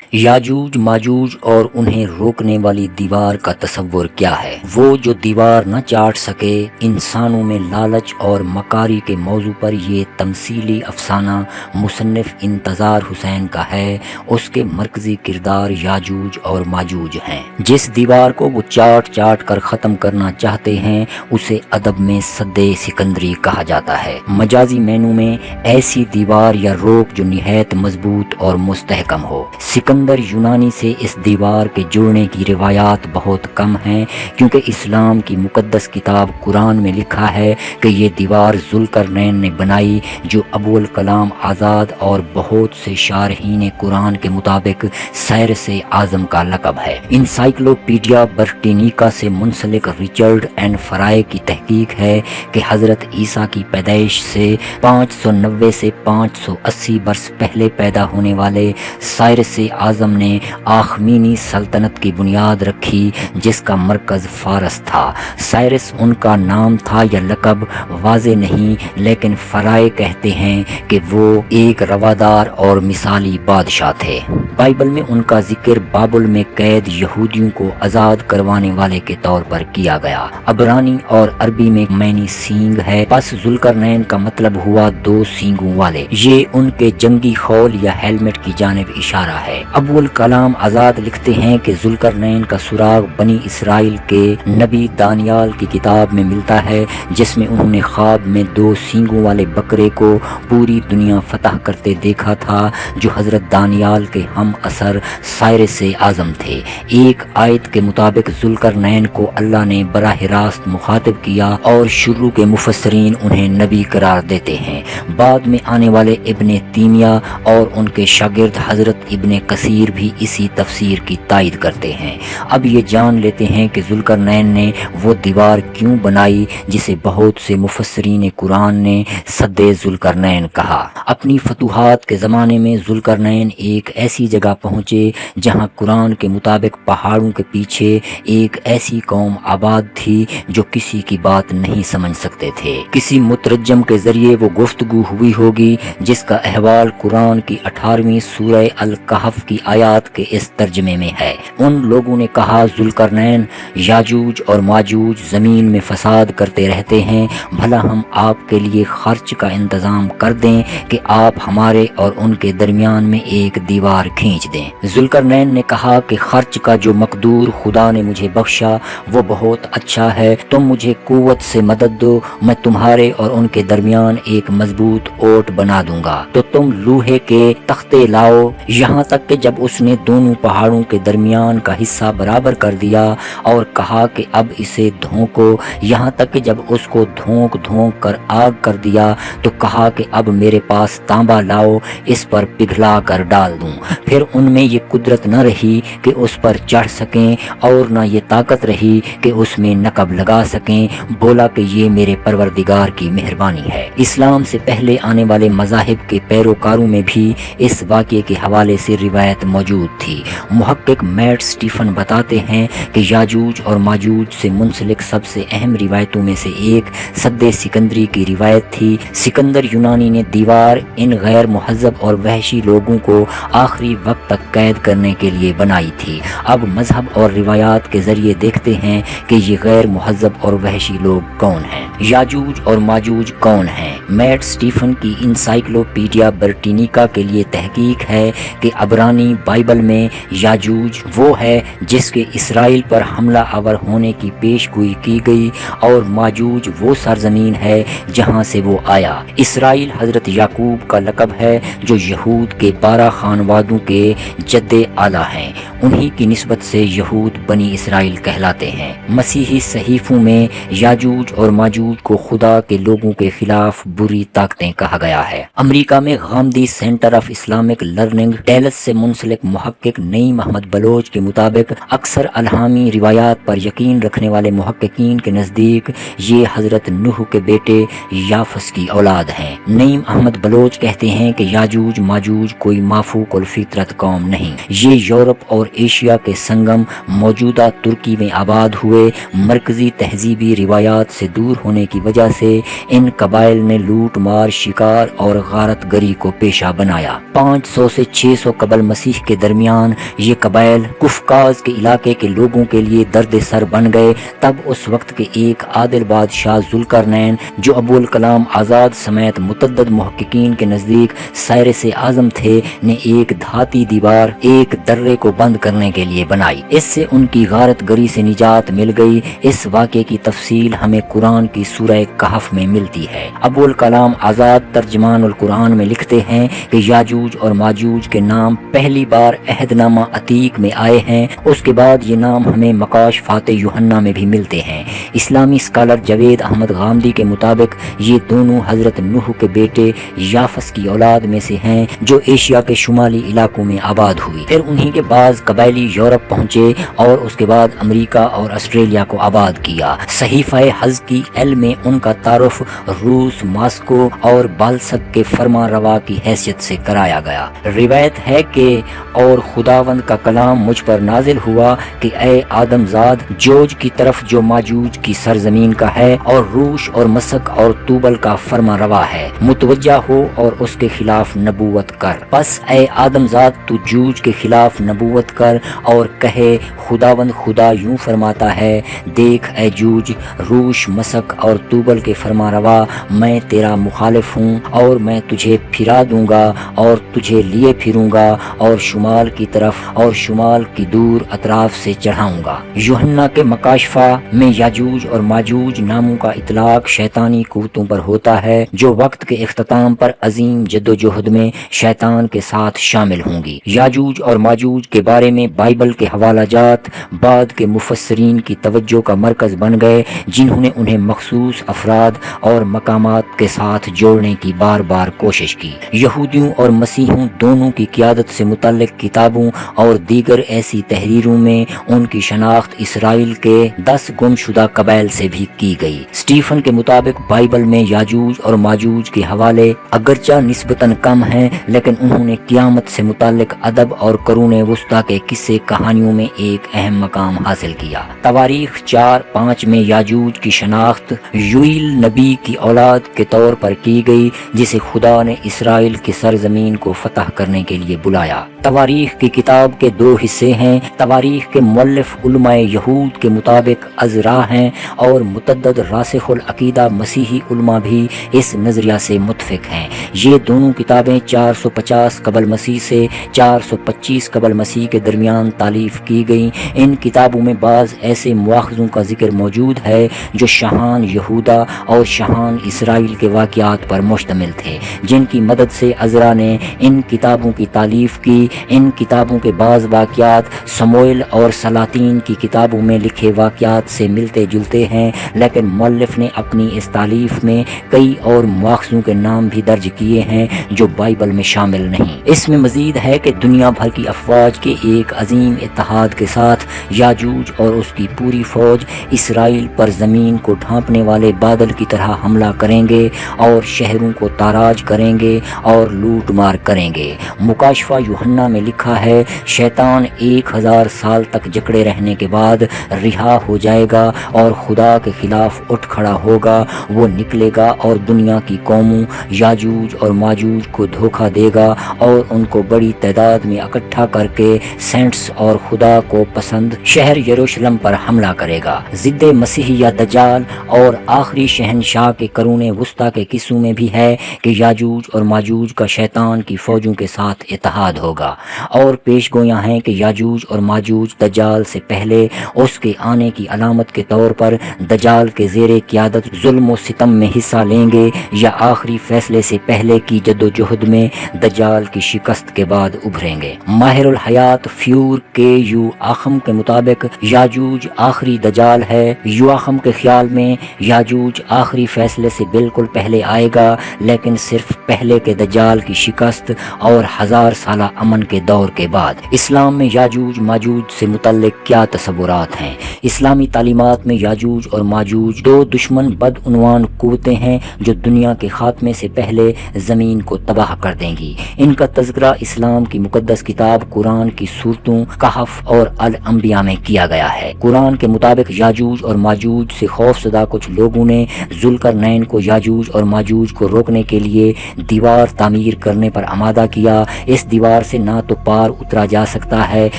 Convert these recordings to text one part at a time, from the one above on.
یاجوج ماجوج اور انہیں روکنے والی دیوار کا تصور کیا ہے؟ وہ جو دیوار نہ چاٹ سکے۔ انسانوں میں لالچ اور مکاری کے موضوع پر یہ تمثیلی افسانہ مصنف انتظار حسین کا ہے۔ اس کے مرکزی کردار یاجوج اور ماجوج ہیں۔ جس دیوار کو وہ چاٹ چاٹ کر ختم کرنا چاہتے ہیں اسے ادب میں سد سکندری کہا جاتا ہے۔ مجازی معنوں میں ایسی دیوار یا روک جو نہایت مضبوط اور مستحکم ہو۔ سکندر یونانی سے اس دیوار کے جڑنے کی روایات بہت کم ہیں، کیونکہ اسلام کی مقدس کتاب قرآن میں لکھا ہے کہ یہ دیوار ذوالقرنین نے بنائی، جو ابو الکلام آزاد اور بہت سے شارحین قرآن کے مطابق سائرس اعظم کا لقب ہے۔ انسائکلوپیڈیا برٹینیکا سے منسلک ریچرڈ اینڈ فرائے کی تحقیق ہے کہ حضرت عیسیٰ کی پیدائش سے 590 سے 580 برس پہلے پیدا ہونے والے سائرس اعظم نے آخمینی سلطنت کی بنیاد رکھی، جس کا مرکز فارس تھا۔ سائرس ان کا نام تھا یا لقب واضح نہیں، لیکن فرائے کہتے ہیں کہ وہ ایک روادار اور مثالی بادشاہ تھے۔ بائبل میں ان کا ذکر بابل میں قید یہودیوں کو آزاد کروانے والے کے طور پر کیا گیا۔ عبرانی اور عربی میں معنی سینگ ہے، پس ذوالقرنین کا مطلب ہوا دو سینگوں والے۔ یہ ان کے جنگی خول یا ہیلمٹ کی جانب اشارہ ہے۔ ابو الکلام آزاد لکھتے ہیں کہ ذوالقرنین کا سراغ بنی اسرائیل کے نبی دانیال کی کتاب میں ملتا ہے، جس میں انہوں نے خواب میں دو سینگوں والے بکرے کو پوری دنیا فتح کرتے دیکھا تھا، جو حضرت دانیال کے ہم اثر سائرس اعظم تھے۔ ایک آیت کے مطابق ذوالقرنین کو اللہ نے براہ راست مخاطب کیا اور شروع کے مفسرین انہیں نبی قرار دیتے ہیں۔ بعد میں آنے والے ابن تیمیہ اور ان کے شاگرد حضرت ابن کثیر بھی اسی تفسیر کی تائید کرتے ہیں۔ اب یہ جان لیتے ہیں کہ ذوالقرنین نے وہ دیوار کیوں بنائی جسے بہت سے مفسرین قرآن نے سد ذوالقرنین کہا۔ اپنی فتوحات کے زمانے میں ذوالقرنین ایک ایسی جگہ پہنچے جہاں قرآن کے مطابق پہاڑوں کے پیچھے ایک ایسی قوم آباد تھی جو کسی کی بات نہیں سمجھ سکتے تھے۔ کسی مترجم کے ذریعے وہ گفتگو ہوئی ہوگی جس کا احوال قرآن کی 18ویں سورہ الکہف کی آیات کے اس ترجمے میں ہے۔ ان لوگوں نے کہا، ذوالقرنین یاجوج اور ماجوج زمین میں فساد کرتے رہتے ہیں، بھلا ہم آپ کے لیے خرچ کا انتظام کر دیں کہ آپ ہمارے اور ان کے درمیان میں ایک دیوار کھینچ دیں۔ ذوالقرنین نے کہا کہ خرچ کا جو مقدور خدا نے مجھے بخشا وہ بہت اچھا ہے، تم مجھے قوت سے مدد دو، میں تمہارے اور ان کے درمیان ایک مضبوط اوٹ بنا دوں گا۔ تو تم لوہے کے تختے لاؤ، یہاں تک کہ جب اس نے دونوں پہاڑوں کے درمیان کا حصہ برابر کر دیا اور کہا کہ اب اسے دھونکو، یہاں تک کہ جب اس کو دھونک دھونک کر آگ کر دیا تو کہا کہ اب میرے پاس تانبا لاؤ، اس پر پگھلا کر ڈال دوں۔ پھر ان میں یہ قدرت نہ رہی کہ اس پر چڑھ سکیں اور نہ یہ طاقت رہی کہ اس میں نقب لگا سکیں۔ بولا کہ یہ میرے پروردگار کی مہربانی ہے۔ اسلام سے پہلے آنے والے مذاہب کے پیروکاروں میں بھی اس واقعے کے حوالے سے روایت موجود تھی۔ محقق میٹ سٹیفن بتاتے ہیں کہ یاجوج اور ماجوج سے منسلک سب سے اہم روایتوں میں سے ایک سد سکندری کی روایت تھی۔ سکندر یونانی نے دیوار ان غیر مہذب اور وحشی لوگوں کو آخری وقت تک قید کرنے کے لیے بنائی تھی۔ اب مذہب اور روایات کے ذریعے دیکھتے ہیں کہ یہ غیر مہذب اور وحشی لوگ کون ہیں۔ یاجوج اور ماجوج کون ہیں؟ میٹ سٹیفن کی انسائکلوپیڈیا برٹینیکا کے لیے تحقیق ہے کہ عبرانی بائبل میں یاجوج وہ ہے جس کے اسرائیل پر حملہ آور ہونے کی پیش گوئی کی گئی، اور ماجوج وہ سرزمین ہے جہاں سے وہ آیا۔ اسرائیل حضرت یعقوب کا لقب ہے جو یہود کے 12 خانوادوں کے جد اعلیٰ ہیں، انہی کی نسبت سے یہود بنی اسرائیل کہلاتے ہیں۔ مسیحی صحیفوں میں یاجوج اور ماجوج کو خدا کے لوگوں کے خلاف بری طاقتیں کہا گیا ہے۔ امریکہ میں Ghamidi centre of Islamic learning deals سے منسلک محقق نعیم احمد بلوچ کے مطابق اکثر الہامی روایات پر یقین رکھنے والے محققین کے نزدیک یہ حضرت نوح کے بیٹے یافس کی اولاد ہیں۔ نعیم احمد بلوچ کہتے ہیں کہ یاجوج ماجوج کوئی مافوق الفطرت قوم نہیں، یہ یورپ اور ایشیا کے سنگم موجودہ ترکی میں آباد ہوئے۔ مرکزی تہذیبی روایات سے دور ہونے کی وجہ سے ان قبائل نے لوٹ مار، شکار اور غارت گری کو پیشہ بنایا۔ 500 سے 600 قبل مسیح کے درمیان یہ قبائل قفقاز کے علاقے کے لوگوں کے لیے درد سر بن گئے، تب اس وقت کے ایک عادل بادشاہ ذوالقرنین جو ابو الکلام آزاد سمیت متعدد محققین کے نزدیک سائرس اعظم تھے، نے ایک دھاتی دیوار ایک درے کو بند کرنے کے لیے بنائی۔ اس سے ان کی غارت گری سے نجات مل گئی۔ اس واقعے کی تفصیل ہمیں قرآن کی سورہ کہف میں ملتی ہے۔ ابو الکلام آزاد ترجمان القرآن میں لکھتے ہیں کہ یاجوج اور ماجوج کے نام پہلی بار عہد نامہ عتیق میں آئے ہیں، اس کے بعد یہ نام ہمیں مکاشفات یوحنا میں بھی ملتے ہیں۔ اسلامی اسکالر جاوید احمد غامدی کے مطابق یہ دونوں حضرت نوح کے بیٹے یافس کی اولاد میں سے ہیں جو ایشیا کے شمالی علاقوں میں آباد ہوئی۔ پھر انہی کے بعض قبائلی یورپ پہنچے اور اس کے بعد امریکہ اور آسٹریلیا کو آباد کیا۔ صحیفہ حزقی ایل میں ان کا تعارف روس، ماسکو اور بالسک کے فرما روا کی حیثیت سے کرایا گیا۔ روایت ہے کہ اور خداوند کا کلام مجھ پر نازل ہوا کہ اے آدم زاد، جوج کی طرف جو ماجوج کی سرزمین کا ہے اور روش اور مسک اور توبل کا فرما روا ہے، متوجہ ہو اور اس کے خلاف نبوت کر۔ پس اے آدم زاد تو جوج کے خلاف نبوت کر اور کہے خداوند خدا یوں فرماتا ہے، دیکھ اے جوج، روش، مسک اور توبل کے فرما روا، میں تیرا مخالف ہوں اور میں تجھے پھرا دوں گا اور تجھے لیے پھروں گا اور شمال کی طرف اور شمال کی دور اطراف سے چڑھاؤں گا۔ یوحنا کے مکاشفہ میں یاجوج اور ماجوج ناموں کا اطلاق شیطانی قوتوں پر ہوتا ہے جو وقت کے اختتام پر عظیم جدوجہد میں شیطان کے ساتھ شامل ہوں گی۔ یاجوج اور ماجوج کے بارے میں بائبل کے حوالہ جات بعد کے مفسرین کی توجہ کا مرکز بن گئے، جنہوں نے انہیں مخصوص افراد اور مقامات کے ساتھ جوڑنے کی بار بار کوشش کی۔ یہودیوں اور مسیحیوں دونوں کی قیادت سے متعلق کتابوں اور دیگر ایسی تحریروں میں ان کی شناخت اسرائیل کے 10 گم شدہ قبائل سے بھی کی گئی۔ اسٹیفن کے مطابق بائبل میں یاجوج اور ماجوج کے حوالے اگرچہ نسبتاً کم ہیں، لیکن انہوں نے قیامت سے متعلق ادب اور قرون وسطیٰ کے قصے کہانیوں میں ایک اہم مقام حاصل کیا۔ تواریخ 4:5 میں یاجوج کی شناخت یوئیل نبی کی اولاد کے طور پر کی گئی، جسے خدا نے اسرائیل کی سرزمین کو فتح کرنے کے لیے بلایا۔ تواریخ کی کتاب کے 2 حصے ہیں۔ تواریخ کے مؤلف علماء یہود کے مطابق عزرا ہیں اور متعدد راسخ العقیدہ مسیحی علماء بھی اس نظریہ سے متفق ہیں۔ یہ دونوں کتابیں 450 قبل مسیح سے 425 قبل مسیح کے درمیان تالیف کی گئیں۔ ان کتابوں میں بعض ایسے مواخذوں کا ذکر موجود ہے جو شاہان یہودا اور شاہان اسرائیل کے واقعات پر مشتمل تھے، جن کی مدد سے عزرا نے ان کتابوں کی تالیف کی۔ ان کتابوں کے بعض واقعات سموئیل اور سلاطین کی کتابوں میں لکھے واقعات سے ملتے جلتے ہیں، لیکن مؤلف نے اپنی اس تالیف میں کئی اور مواخذوں کے نام بھی درج کیے ہیں جو بائبل میں شامل نہیں۔ اس میں مزید ہے کہ دنیا بھر کی افواج کے ایک عظیم اتحاد کے ساتھ یاجوج اور اس کی پوری فوج اسرائیل پر زمین کو ڈھانپنے والے بادل کی طرح حملہ کریں گے اور شہروں کو تاراج کریں گے اور لوٹ مار کریں گے۔ مکاشفہ یوحنا میں لکھا ہے، شیطان 1000 سال تک جکڑے رہنے کے بعد رہا ہو جائے گا اور خدا کے خلاف اٹھ کھڑا ہوگا۔ وہ نکلے گا اور دنیا کی قوموں یاجوج اور ماجوج کو دھوکہ دے گا اور ان کو بڑی تعداد میں اکٹھا کر کے سینٹس اور خدا کو پسند شہر یروشلم پر حملہ کرے گا۔ ضد مسیح یا دجال اور آخری شہنشاہ کے قرون وسطیٰ کے قصوں میں بھی ہے کہ یاجوج اور ماجوج کا شیطان کی فوجوں کے ساتھ اتحاد ہوگا، اور پیش گویاں ہیں کہ یاجوج اور ماجوج دجال سے پہلے اس کے آنے کی علامت کے طور پر دجال کے زیر قیادت ظلم و ستم میں حصہ لیں گے، یا آخری فیصلے سے پہلے کی جدوجہد میں دجال کی شکست کے بعد ابھریں گے۔ ماہر الحیات فیور کے یو آخم کے مطابق یاجوج آخری دجال ہے۔ یو آخم کے خیال میں یاجوج آخری فیصلے سے بالکل پہلے آئے گا، لیکن صرف پہلے کے دجال کی شکست اور 1000 سالہ امن کے دور کے بعد۔ اسلام میں یاجوج ماجوج سے متعلق کیا تصورات ہیں؟ اسلامی تعلیمات میں یاجوج اور ماجوج 2 دشمن بدعنوان قوتیں ہیں جو دنیا کے خاتمے سے پہلے زمین کو تباہ کر دیں گی۔ ان کا تذکرہ اسلام کی مقدس کتاب قرآن کی سورتوں کہف اور الانبیاء میں کیا گیا ہے۔ قرآن کے مطابق یاجوج اور ماجوج سے خوفزدہ کچھ لوگوں نے ذوالقرنین کو یاجوج اور ماجوج کو روکنے کے لیے دیوار تعمیر کرنے پر آمادہ کیا۔ اس دیوار دیوار سے نہ تو پار اترا جا سکتا ہے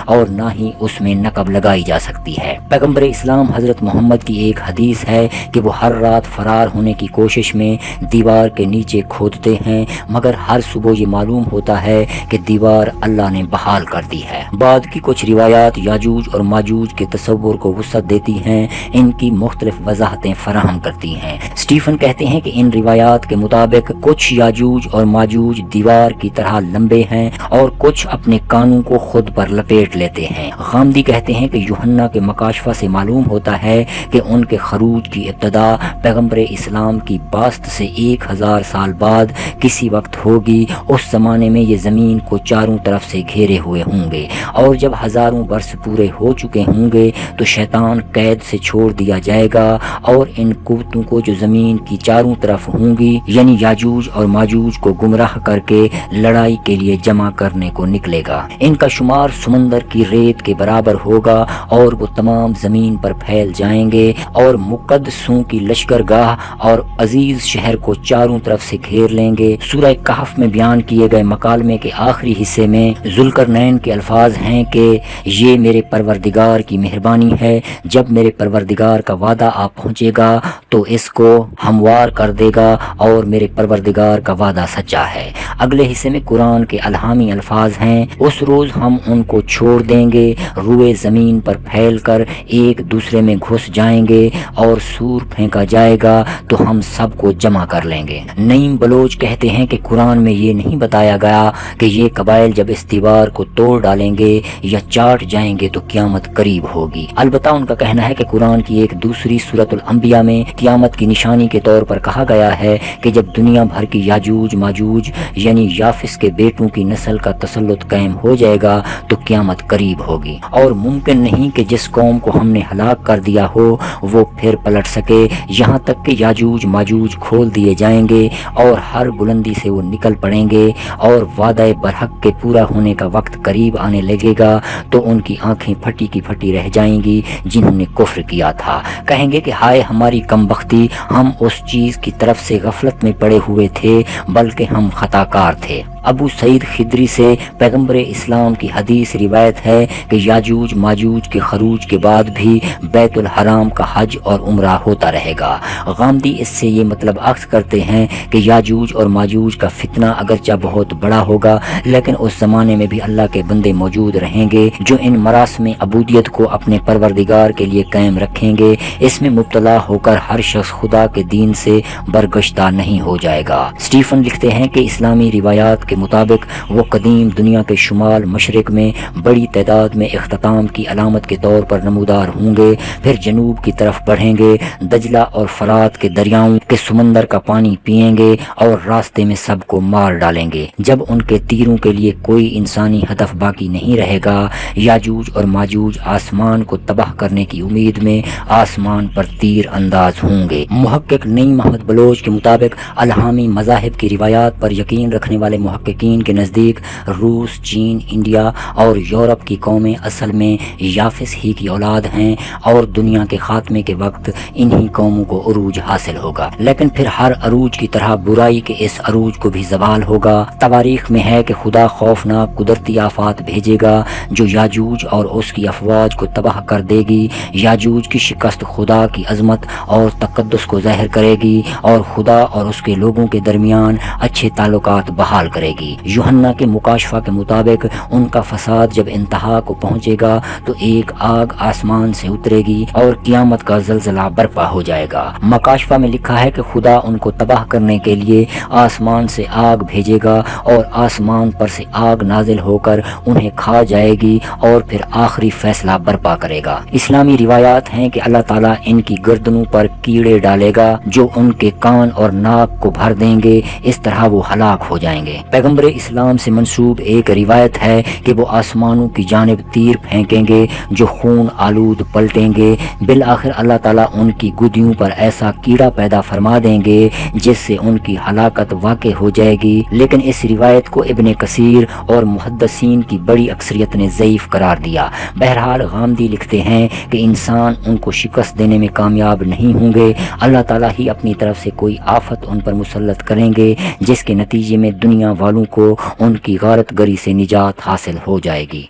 اور نہ ہی اس میں نقب لگائی جا سکتی ہے۔ پیغمبر اسلام حضرت محمد کی ایک حدیث ہے کہ وہ ہر رات فرار ہونے کی کوشش میں دیوار کے نیچے کھودتے ہیں، مگر ہر صبح یہ معلوم ہوتا ہے کہ دیوار اللہ نے بحال کر دی ہے۔ بعد کی کچھ روایات یاجوج اور ماجوج کے تصور کو وسعت دیتی ہیں، ان کی مختلف وضاحتیں فراہم کرتی ہیں۔ اسٹیفن کہتے ہیں کہ ان روایات کے مطابق کچھ یاجوج اور ماجوج دیوار کی طرح لمبے ہیں اور کچھ اپنے کانوں کو خود پر لپیٹ لیتے ہیں۔ غامدی کہتے ہیں کہ یوحنا کے مکاشفہ سے معلوم ہوتا ہے کہ ان کے خروج کی ابتدا پیغمبر اسلام کی باسط سے 1000 سال بعد کسی وقت ہوگی۔ اس زمانے میں یہ زمین کو چاروں طرف سے گھیرے ہوئے ہوں گے، اور جب ہزاروں برس پورے ہو چکے ہوں گے تو شیطان قید سے چھوڑ دیا جائے گا اور ان قوتوں کو جو زمین کی چاروں طرف ہوں گی یعنی یاجوج اور ماجوج کو گمراہ کر کے لڑائی کے لیے جمع کرنے کو نکلے گا۔ ان کا شمار سمندر کی ریت کے برابر ہوگا اور وہ تمام زمین پر پھیل جائیں گے اور مقدسوں کی لشکرگاہ اور عزیز شہر کو چاروں طرف سے گھیر لیں گے۔ سورہ کہف میں بیان کیے گئے مکالمے کے آخری حصے میں ذوالقرنین کے الفاظ ہیں کہ یہ میرے پروردگار کی مہربانی ہے، جب میرے پروردگار کا وعدہ آ پہنچے گا تو اس کو ہموار کر دے گا اور میرے پروردگار کا وعدہ سچا ہے۔ اگلے حصے میں قرآن کے الہامی الفاظ ہیں، اس روز ہم ان کو چھوڑ دیں گے، روئے زمین پر پھیل کر ایک دوسرے میں گھس جائیں گے اور سور پھینکا جائے گا تو ہم سب کو جمع کر لیں گے۔ نعیم بلوچ کہتے ہیں کہ قرآن میں یہ نہیں بتایا گیا کہ یہ قبائل جب اس دیوار کو توڑ ڈالیں گے یا چاٹ جائیں گے تو قیامت قریب ہوگی۔ البتہ ان کا کہنا ہے کہ قرآن کی ایک دوسری سورۃ الانبیاء میں قیامت کی نشانی کے طور پر کہا گیا ہے کہ جب دنیا بھر کی یاجوج ماجوج یعنی یافس کے بیٹوں کی نسل کا تسلط قائم ہو جائے گا تو قیامت قریب ہوگی، اور ممکن نہیں کہ جس قوم کو ہم نے ہلاک کر دیا ہو وہ پھر پلٹ سکے، یہاں تک کہ یاجوج ماجوج کھول دیے جائیں گے اور ہر بلندی سے وہ نکل پڑیں گے، اور وعدہ برحق کے پورا ہونے کا وقت قریب آنے لگے گا تو ان کی آنکھیں پھٹی کی پھٹی رہ جائیں گی جنہوں نے کفر کیا تھا، کہیں گے کہ ہائے ہماری کم بختی، ہم اس چیز کی طرف سے غفلت میں پڑے ہوئے تھے بلکہ ہم خطا کار تھے۔ ابو سعید خدری سے پیغمبر اسلام کی حدیث روایت ہے کہ یاجوج ماجوج کے خروج کے بعد بھی بیت الحرام کا حج اور عمرہ ہوتا رہے گا۔ غامدی اس سے یہ مطلب اخذ کرتے ہیں کہ یاجوج اور ماجوج کا فتنہ اگرچہ بہت بڑا ہوگا لیکن اس زمانے میں بھی اللہ کے بندے موجود رہیں گے جو ان مراسم عبودیت کو اپنے پروردگار کے لیے قائم رکھیں گے۔ اس میں مبتلا ہو کر ہر شخص خدا کے دین سے برگشتہ نہیں ہو جائے گا۔ اسٹیفن لکھتے ہیں کہ اسلامی روایات کے مطابق وہ قدیم دنیا کے شمال مشرق میں بڑی تعداد میں اختتام کی علامت کے طور پر نمودار ہوں گے، پھر جنوب کی طرف بڑھیں گے، دجلہ اور فرات کے دریاؤں کے سمندر کا پانی پئیں گے اور راستے میں سب کو مار ڈالیں گے۔ جب ان کے تیروں کے لیے کوئی انسانی ہدف باقی نہیں رہے گا، یاجوج اور ماجوج آسمان کو تباہ کرنے کی امید میں آسمان پر تیر انداز ہوں گے۔ محقق نعیم محمد بلوچ کے مطابق الہامی مذاہب کی روایات پر یقین رکھنے والے محققین کے نزدیک روس، چین، انڈیا اور یورپ کی قومیں اصل میں یافس ہی کی اولاد ہیں اور دنیا کے خاتمے کے وقت انہی قوموں کو عروج حاصل ہوگا، لیکن پھر ہر عروج کی طرح برائی کے اس عروج کو بھی زوال ہوگا۔ تواریخ میں ہے کہ خدا خوفناک قدرتی آفات بھیجے گا جو یاجوج اور اس کی افواج کو تباہ کر دے گی۔ یاجوج کی شکست خدا کی عظمت اور تقدس کو ظاہر کرے گی اور خدا اور اس کے لوگوں کے درمیان اچھے تعلقات بحال کرے گی۔ یوحنا کے مکاشفہ کے مطابق ان کا فساد جب انتہا کو پہنچے گا تو ایک آگ آسمان سے اترے گی اور قیامت کا زلزلہ برپا ہو جائے گا۔ مکاشفہ میں لکھا ہے کہ خدا ان کو تباہ کرنے کے لیے آسمان سے آگ بھیجے گا اور آسمان پر سے آگ نازل ہو کر انہیں کھا جائے گی اور پھر آخری فیصلہ برپا کرے گا۔ اسلامی روایات ہیں کہ اللہ تعالیٰ ان کی گردنوں پر کیڑے ڈالے گا جو ان کے کان اور ناک کو بھر دیں گے، اس طرح وہ ہلاک ہو جائیں گے۔ پیغمبر اسلام سے منسوب ایک روایت ہے کہ وہ آسمانوں کی جانب تیر پھینکیں گے جو خون آلود پلٹیں گے، بالآخر اللہ تعالیٰ ان کی گدیوں پر ایسا کیڑا پیدا فرما دیں گے جس سے ان کی ہلاکت واقع ہو جائے گی، لیکن اس روایت کو ابن کثیر اور محدثین کی بڑی اکثریت نے ضعیف قرار دیا۔ بہرحال غامدی لکھتے ہیں کہ انسان ان کو شکست دینے میں کامیاب نہیں ہوں گے، اللہ تعالیٰ ہی اپنی طرف سے کوئی آفت ان پر مسلط کریں گے جس کے نتیجے میں دنیا والوں والوں کو ان کی غارت گری سے نجات حاصل ہو جائے گی۔